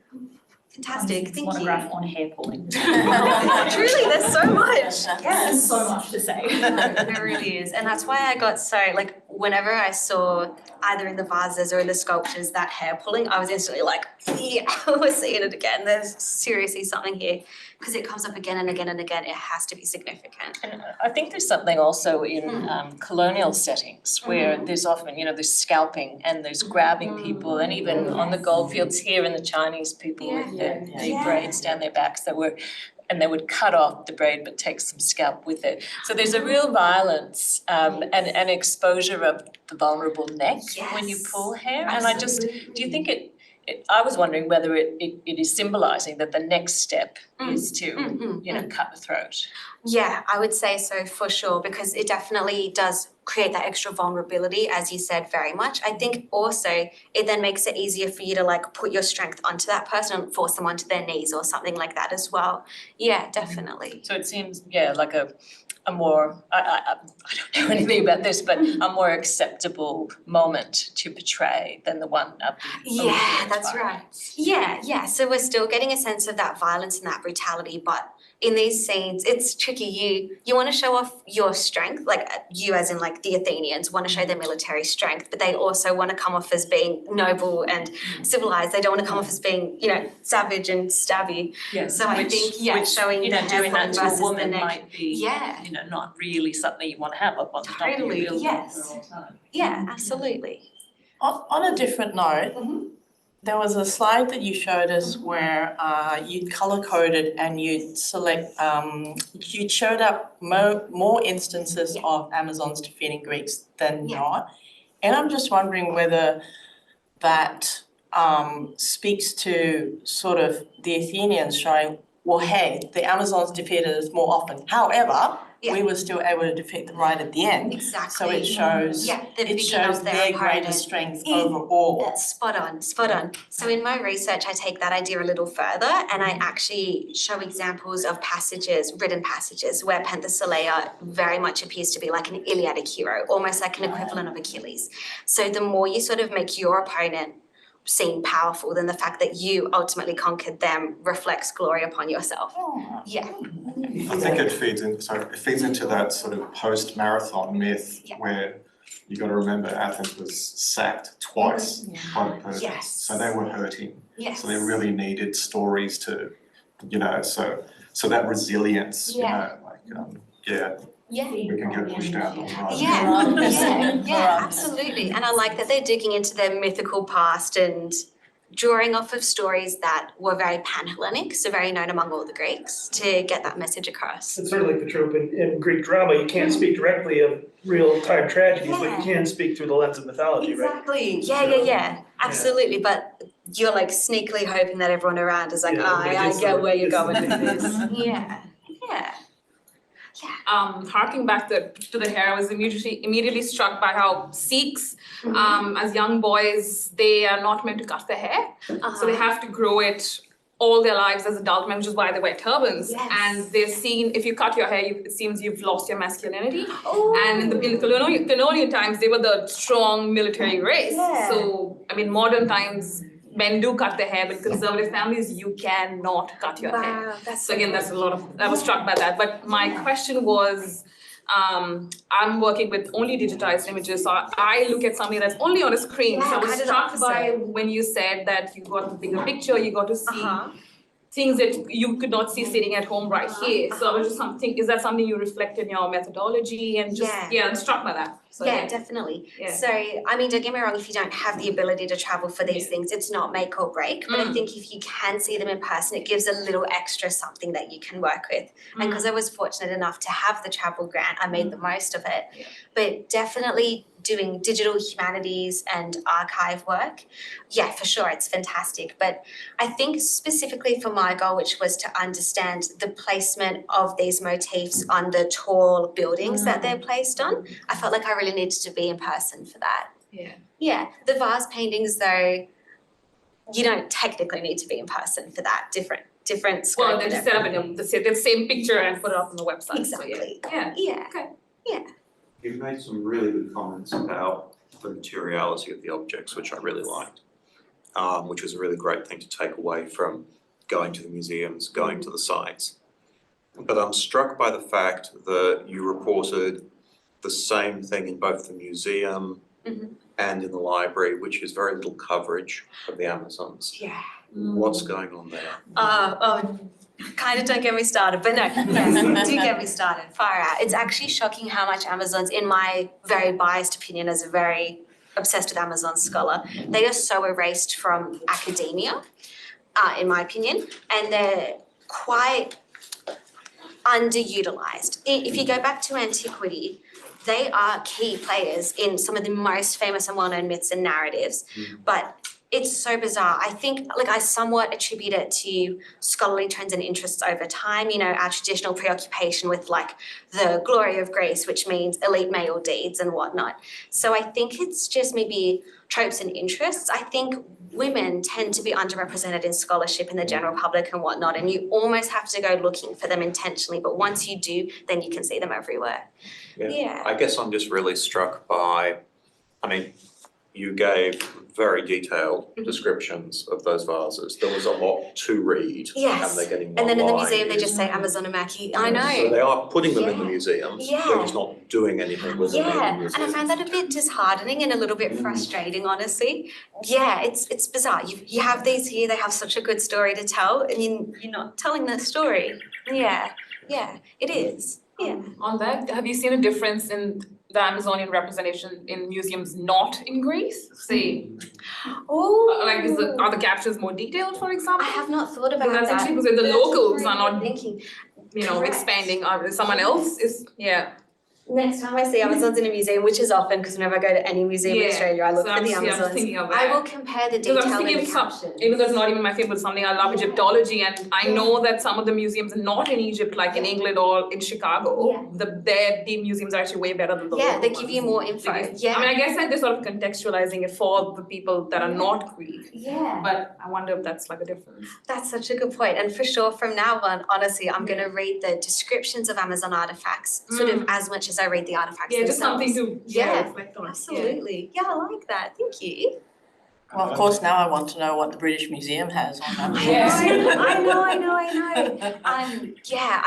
Fantastic. Thank you. Monograph on hair pulling. Truly, there's so much. There's Yes. so much to say. There really is. And that's why I got so, like, whenever I saw either in the vases or in the sculptures that hair pulling, I was instantly like, yeah, we're seeing it again. There's seriously something here. Because it comes up again and again and again. It has to be significant. And I think there's something also in colonial settings where there's often, there's scalping and there's grabbing people, and even on the goldfields here in the Chinese people with the braids down their backs and they would cut off the braid but take some scalp with it. So there's a real violence and an exposure of the vulnerable neck when you pull hair. And do you think I was wondering whether it is symbolizing that the next step is to, cut the throat. Yeah, I would say so for sure, because it definitely does create that extra vulnerability, as you said, very much. I think also it then makes it easier for you to like put your strength onto that person and force them onto their knees or something like that as well. Yeah, definitely. So it seems, like a more, I don't know anything about this, but a more acceptable moment to portray than the one up. Yeah, that's right. Yeah. So we're still getting a sense of that violence and that brutality, but in these scenes, it's tricky. You want to show off your strength, like you as in like the Athenians want to show their military strength, but they also want to come off as being noble and civilized. They don't want to come off as being, savage and stabby. Yes, So I think, showing the hair doing that pulling to a versus the woman neck. might be, not really something you want to have up on the top of your Totally, building yes. for all time. Yeah, absolutely. On a different note, there was a slide that you showed us where you'd color coded and you'd select, you showed up more instances of Amazons defeating Greeks than not. And I'm just wondering whether that speaks to sort of the Athenians showing, well, hey, the Amazons defeated us more often. However, we were still able to defeat them right at the end. Exactly. So it shows the beginning of their greater opponent. strength overall. That's spot on. So in my research, I take that idea a little further and I actually show examples of written passages where Penthesilea very much appears to be like an Iliadic hero, almost like an equivalent of Achilles. So the more you sort of make your opponent seem powerful, then the fact that you ultimately conquered them reflects glory upon yourself. Yeah. I think it feeds into that sort of post-marathon myth where you got to remember Athens was sacked twice by the Persians. Yes. So they were hurting. Yes. So they really needed stories to, so that resilience, we can get pushed out on the right. Yeah, absolutely. And I like that they're digging into their mythical past and drawing off of stories that were very pan-Hellenic, so very known among all the Greeks, to get that message across. It's sort of like the trope in Greek drama, you can't speak directly of real-time tragedies, but you can speak through the lens of mythology, right? Exactly, yeah, absolutely, but you're like sneakily hoping that everyone around is like, Yeah, I everybody get gets where you're the- going with this. Yeah. Harking back to the hair, I was immediately struck by how Sikhs, as young boys, they are not meant to cut their hair. So they have to grow it all their lives as adult men, which is why they wear turbans. Yes. And they're seen, if you cut your hair, it seems you've lost your masculinity. Oh. And in the colonial times, they were the strong military race. Yeah. So, I mean, modern times, men do cut their hair, but in conservative families, you cannot cut your hair. Wow, that's So again, that's I was struck by that. But my question was, I'm working with only digitized images, so I look at something that's only on a screen. Yeah, So I was kind of struck the by opposite. when you said that you got the bigger picture, you got to see things that you could not see sitting at home right here. So I was just is that something you reflect in your methodology and just, I'm struck by that. So Definitely. Yeah. So, I mean, don't get me wrong, if you don't have the ability to travel for these things, it's not make or break. But I think if you can see them in person, it gives a little extra something that you can work with. And because I was fortunate enough to have the travel grant, I made the most of it. Yeah. But definitely doing digital humanities and archive work, for sure, it's fantastic. But I think specifically for my goal, which was to understand the placement of these motifs on the tall buildings that they're placed on, I felt like I really needed to be in person for that. Yeah. Yeah, the vase paintings though, you don't technically need to be in person for that, different scope. Well, they just set up in the same picture and put it up on the website. Exactly. So yeah. Yeah. Okay. You've made some really good comments about the materiality of the objects, which I really liked, which was a really great thing to take away from going to the museums, going to the sites. But I'm struck by the fact that you reported the same thing in both the museum and in the library, which is very little coverage of the Amazons. Yeah. What's going on there? Kind of don't get me started, but no, yes, do get me started, far out. It's actually shocking how much Amazons, in my very biased opinion as a very obsessed with Amazon scholar, they are so erased from academia, in my opinion, and they're quite underutilized. If you go back to antiquity, they are key players in some of the most famous and well-known myths and narratives, but it's so bizarre. I think, I somewhat attribute it to scholarly trends and interests over time, our traditional preoccupation with, the glory of Greece, which means elite male deeds and whatnot. So I think it's just maybe tropes and interests. I think women tend to be underrepresented in scholarship in the general public and whatnot, and you almost have to go looking for them intentionally, but once you do, then you can see them everywhere. Yeah. I guess I'm just really struck by, you gave very detailed descriptions of those vases. There was a lot to read. Yes. And they're getting one And then in the line. museum, they just say Amazon and Mackie. I know. So they are putting them in the museums, they're Yeah. just not doing anything with them in the museums. And I found that a bit disheartening and a little bit frustrating, honestly. Yeah, it's bizarre. You have these here, they have such a good story to tell, and you're not telling the story. Yeah, it is. Yeah. On that, have you seen a difference in the Amazonian representation in museums not in Greece? Say, Oh. are the captions more detailed, for example? I have not thought about Because that. that's interesting because the locals are not, Thinking. expanding, someone else is, Next time I see Amazons in a museum, which is often because whenever I go to any museum in Yeah. Australia, I look So for the I'm just Amazons. thinking of I that. will compare the Because detail I'm in thinking the of caption. even though it's not even my favorite, something I love Egyptology, and I know that some of the museums are not in Egypt, like in England or in Chicago. The museums are actually way better than the local Yeah, they give you ones. more info. Yeah. I guess they're sort of contextualizing it for the people that are not Greek, Yeah. but I wonder if that's like a difference. That's such a good point. And for sure, from now on, honestly, I'm going to read the descriptions of Amazon artifacts sort of as much as I read the artifacts Yeah, just themselves. something to Yeah, reflect on. Absolutely. Yeah, I like that. Thank you. Well, of course, now I want to know what the British Museum has on that. I know.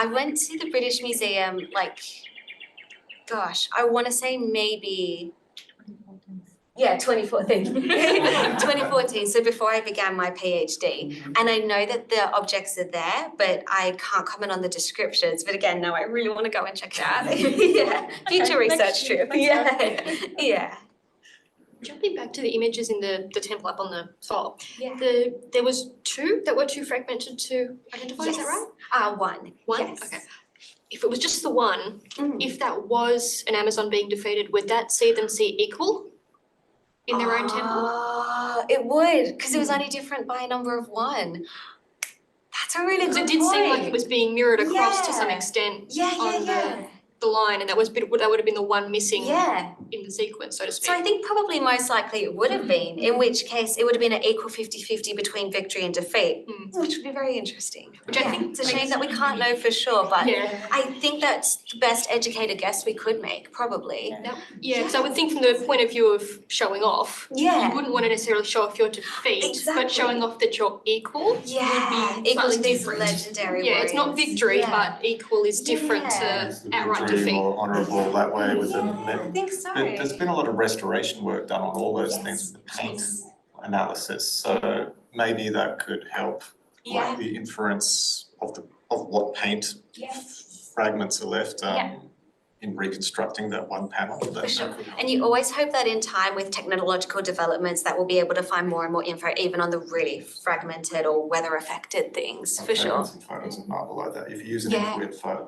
I went to the British Museum, I want to say maybe 2014. 2014, so before I began my PhD. And I know that the objects are there, but I can't comment on the descriptions. But again, no, I really want to go and check it out. Future research trip. Yeah. Jumping back to the images in the temple up on the top, Yeah. there was two that were too fragmented to identify, is that right? One. One? Yes. Okay. If it was just the one, Mm. if that was an Amazon being defeated, would that see them see equal in their own temple? It would, because it was only different by a number of one. That's a really Because good it did seem like it point. was being mirrored across to some Yeah. extent Yeah, on yeah. the line, and that would have been the one missing Yeah. in the sequence, so to speak. So I think probably most likely it would have been, in which case it would have been an equal 50-50 between victory and defeat, which would be very interesting. Which I think It's a shame that we can't know for sure, but I think that's the best educated guess we could make, probably. Yeah, because I would think from the point of view of showing off, Yeah. you wouldn't want to necessarily show off your defeat, Exactly. but showing off that you're equal would Yeah, be equal to slightly these different. legendary Yeah, it's not warriors. victory, Yeah. but equal is different Yeah. to outright Victory defeat. more honourable that way with the. I think so. There's been a lot of restoration work done on all those things with the paint analysis, so maybe that could help, like the inference of what paint fragments are left in reconstructing that one panel. That sure. could help. And you always hope that in time with technological developments that we'll be able to find more and more info even on the really fragmented or weather affected things, for I've sure. taken some photos of marble like that. If you use an Yeah. infrared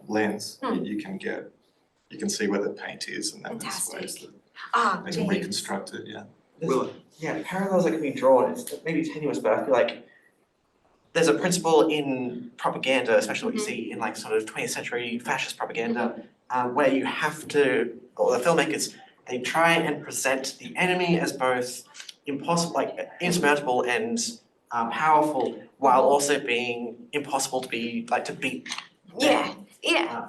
lens, you can see where the paint is, and then there's ways that Oh, they can geez. reconstruct it, yeah. Yeah, parallels that can be drawn, it's maybe tenuous, but I feel like there's a principle in propaganda, especially what you see in like sort of 20th century fascist propaganda, where you have to, or the filmmakers, they try and present the enemy as both impossible, like insurmountable and powerful, while also being impossible to be, like to beat. Yeah, yeah.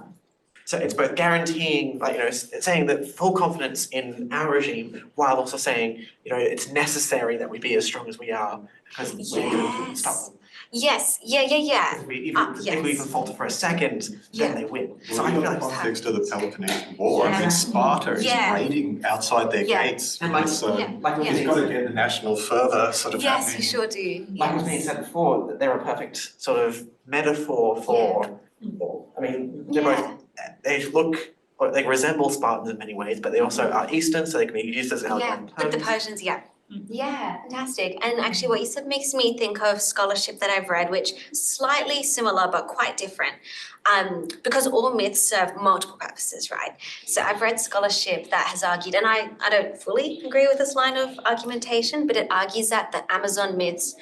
So it's both guaranteeing, like, saying that full confidence in our regime, while also saying, it's necessary that we be as strong as we are, because we're going to stop them. Yes, yeah. If we even falter for a second, then they win. So Well, I in feel the like context of the Peloponnesian War, I mean, Sparta is raiding outside their gates, And like, so like you've got to get the national fervour sort of Yes, happening. you sure do. like was being said before, that they're a perfect sort of metaphor for, I mean, they're both, they look, or they resemble Spartans in many ways, but they also are Eastern, so they can be used as allegorical But the terms. Persians, Yeah, fantastic. And actually what you said makes me think of scholarship that I've read, which slightly similar but quite different. Because all myths serve multiple purposes, right? So I've read scholarship that has argued, and I don't fully agree with this line of argumentation, but it argues that the Amazon myths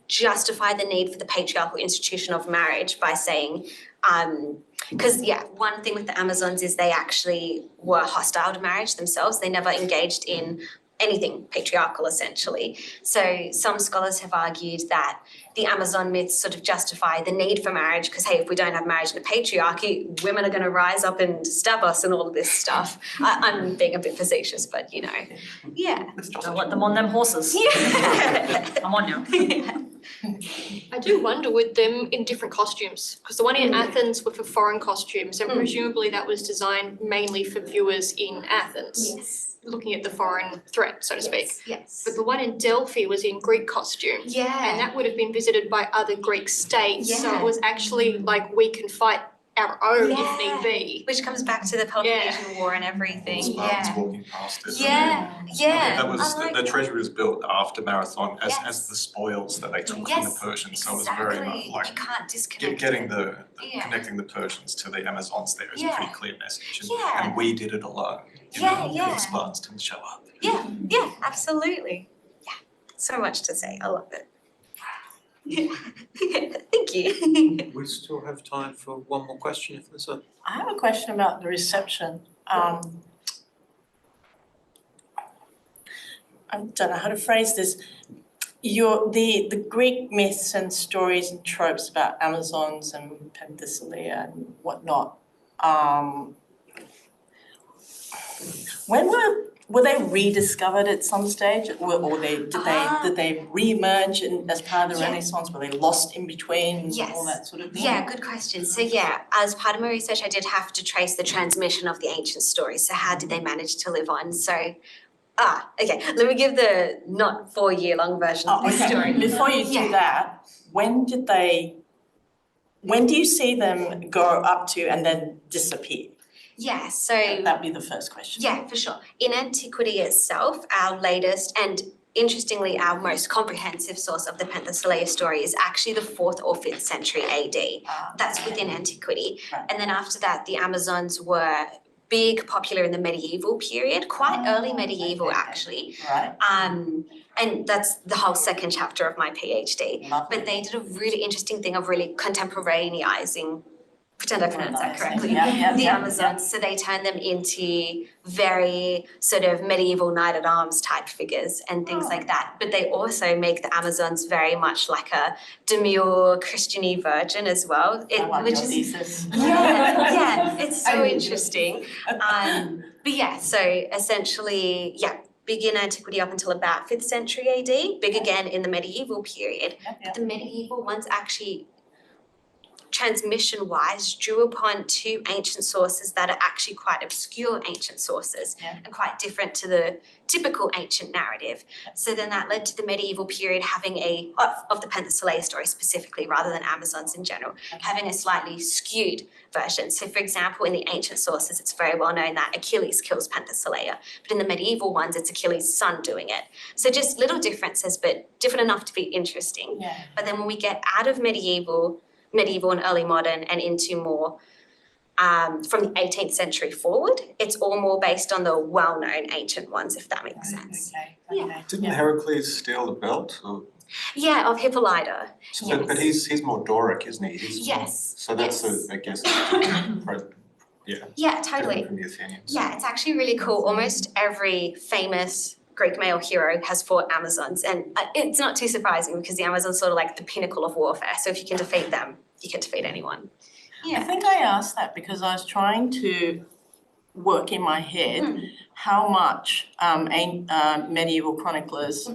justify the need for the patriarchal institution of marriage by saying, because one thing with the Amazons is they actually were hostile to marriage themselves. They never engaged in anything patriarchal, essentially. So some scholars have argued that the Amazon myths sort of justify the need for marriage because, hey, if we don't have marriage in a patriarchy, women are going to rise up and stab us and all of this stuff. I'm being a bit facetious, but Don't let them on them horses. Yeah. I'm on now. I do wonder with them in different costumes, because the one in Athens were for foreign costumes, and presumably that was designed mainly for viewers in Athens. Looking at the foreign threat, so to speak. Yes. But the one in Delphi was in Greek costume. Yeah. And that would have been visited by other Greek states. So Yeah. it was actually like we can fight our own if need be. Which comes back to the Peloponnesian War and everything. Spartans walking past it. Yeah. That was, I like the that. treasury was built after Marathon as Yes. the spoils that they took from the Yes, Persians, so it was very much exactly. like You can't disconnect getting it. the Yeah. connecting the Persians to the Amazons there is a Yeah. pretty clear message, Yeah. and we did it alone. The Spartans didn't show up. Yeah, absolutely. Yeah, so much to say. I love it. Thank you. We still have time for one more question if there's a. I have a question about the reception. I don't know how to phrase this. The Greek myths and stories and tropes about Amazons and Penthesilea and whatnot. When were they rediscovered at some stage, or did they re-emerge as part of the Renaissance? Were they lost in between? All that sort of thing. Yeah, good question. So as part of my research, I did have to trace the transmission of the ancient stories. So how did they manage to live on? So, okay, let me give the not 4-year-long version of this story. Before you do that, when do you see them go up to and then disappear? Yeah, so That'd be the first question. yeah, for sure. In antiquity itself, our latest and interestingly our most comprehensive source of the Penthesilea story is actually the 4th or 5th century AD. That's within antiquity. Right. And then after that, the Amazons were big, popular in the medieval period, quite early medieval actually. Right. And that's the whole second chapter of my PhD. Lovely. But they did a really interesting thing of really contemporaneizing, pretend I pronounced that correctly, the Amazons. So they turned them into very sort of medieval knight-at-arms type figures and things like that. But they also make the Amazons very much like a demure Christian-y virgin as well. I like Which your is thesis. yeah, it's so interesting. But yeah, so essentially, yeah, big in antiquity up until about 5th century AD, big again in the medieval period. But the medieval ones actually, transmission-wise, drew upon 2 ancient sources that are actually quite obscure ancient sources and quite different to the typical ancient narrative. So then that led to the medieval period having of the Penthesilea story specifically, rather than Amazons in general, having a slightly skewed version. So for example, in the ancient sources, it's very well known that Achilles kills Penthesilea, but in the medieval ones, it's Achilles' son doing it. So just little differences, but different enough to be interesting. Yeah. But then when we get out of medieval and early modern and into more from the 18th century forward, it's all more based on the well-known ancient ones, if that makes sense. Okay. Didn't Heracles steal the belt? Or? Yeah, of Hippolyta. So, but he's more Doric, isn't he? He's Yes. So that's yes. I guess, Yeah, totally. different from the Athenians. Yeah, it's actually really cool. Almost every famous Greek male hero has fought Amazons, and it's not too surprising because the Amazons sort of like the pinnacle of warfare. So if you can defeat them, you can defeat anyone. I think I asked that because I was trying to work in my head how much medieval chroniclers,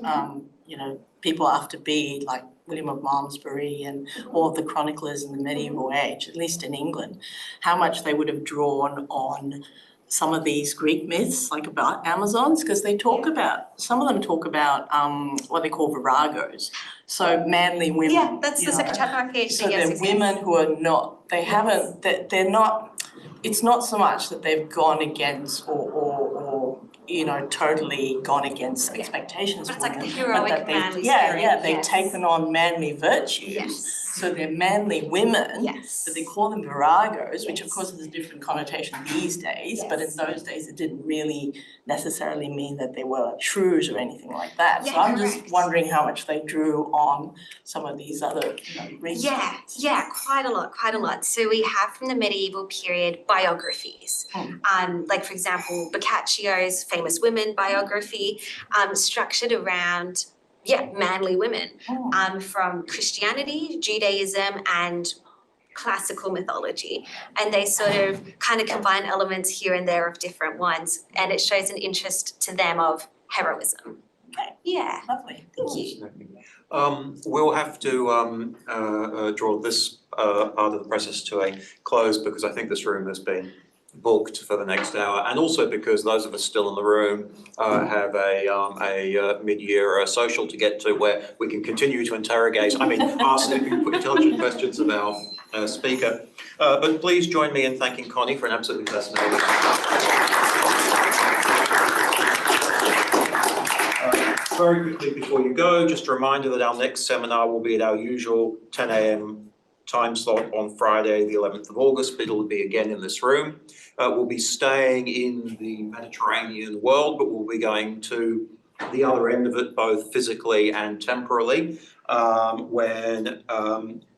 people after Bede, like William of Malmesbury and all of the chroniclers in the medieval age, at least in England, how much they would have drawn on some of these Greek myths, like about Amazons, because some of them talk about what they call viragos. So manly women. Yeah, that's the second chapter of my PhD. So they're women who are not, they're not, it's not so much that they've gone against or totally gone against expectations. But it's like the women, heroic but that manly spirit. they've taken on manly virtues. Yes. So they're manly women, Yes. but they call them viragos, which of course has a different connotation these days, but in those days it didn't really necessarily mean that they were shrews or anything like that. Yeah, So I'm correct. just wondering how much they drew on some of these other Greek Yeah, quite a lot. So we have from the medieval period biographies. Like for example, Boccaccio's famous women biography, structured around manly women from Christianity, Judaism, and classical mythology. And they sort of kind of combine elements here and there of different ones, and it shows an interest to them of heroism. Okay. Yeah. Lovely. Thank you. We'll have to draw this part of the process to a close because I think this room has been booked for the next hour, and also because those of us still in the room have a mid-year social to get to where we can continue to ask intelligent questions of our speaker. But please join me in thanking Connie for an absolutely fascinating. Very quickly before you go, just a reminder that our next seminar will be at our usual 10 a.m. time slot on Friday, the 11th of August, but it'll be again in this room. We'll be staying in the Mediterranean world, but we'll be going to the other end of it, both physically and temporally, when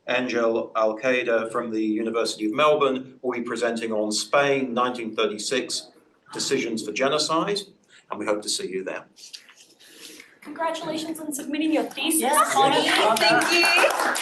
Angel Alcaida from the University of Melbourne will be presenting on Spain, 1936, Decisions for Genocide, and we hope to see you there. Congratulations on submitting your thesis, Yes. Connie. Thank you.